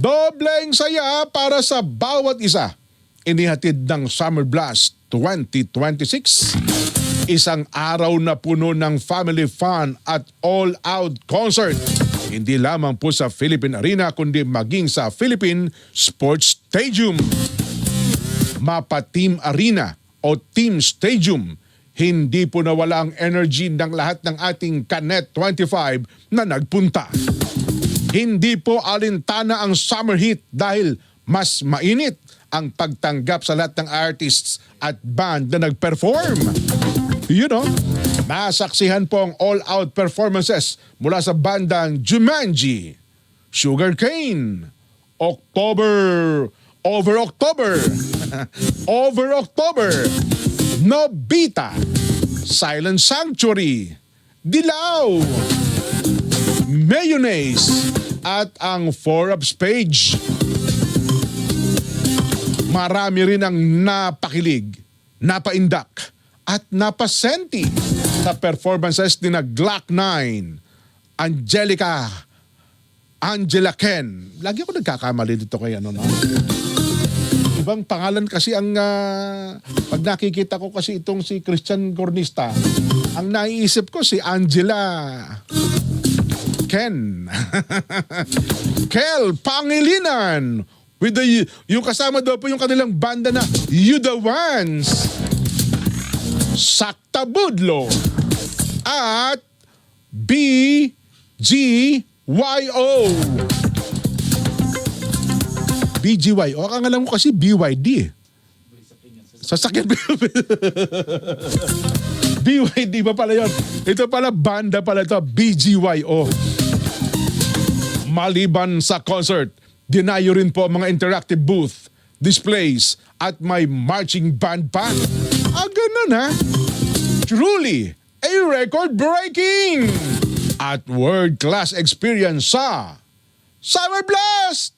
Dobleng saya para sa bawat isa. Inihatid ng Summer Blast 2026. Isang araw na puno ng family fun at all-out concert. Hindi lamang po sa Philippine Arena kundi maging sa Philippine Sports Stadium. Mapa Team Arena o Team Stadium. Hindi po nawala ang energy ng lahat ng ating Canet 25 na nagpunta. Hindi po alintana ang summer heat dahil mas mainit ang pagtanggap sa lahat ng artists at band na nag-perform. Masaksihan po ang all-out performances mula sa bandang Jumanji, Sugarcane, Over October, Nobita, Silent Sanctuary, Dilaw, Mayonnaise, at ang 4UP's Page. Marami rin ang napakilig, napaindak, at napasenti sa performances ni na Glock 9, Angela Ken. Lagi ako nagkakamali dito kay Ibang pangalan kasi ang pag nakikita ko kasi itong si Christian Cornista, ang naiisip ko si Angela Ken. Kel Pangilinan with yung kasama daw po yung kanilang banda na You The Ones, Sakta Budlo at BGYO. Ang alam ko kasi BYD. Sasakyan. BYD ba pala yun? Ito pala, banda pala ito, BGYO. Maliban sa concert, dinayo rin po mga interactive booth, displays, at may marching band pa. Ganun ha? Truly, a record-breaking at world-class experience sa Summer Blast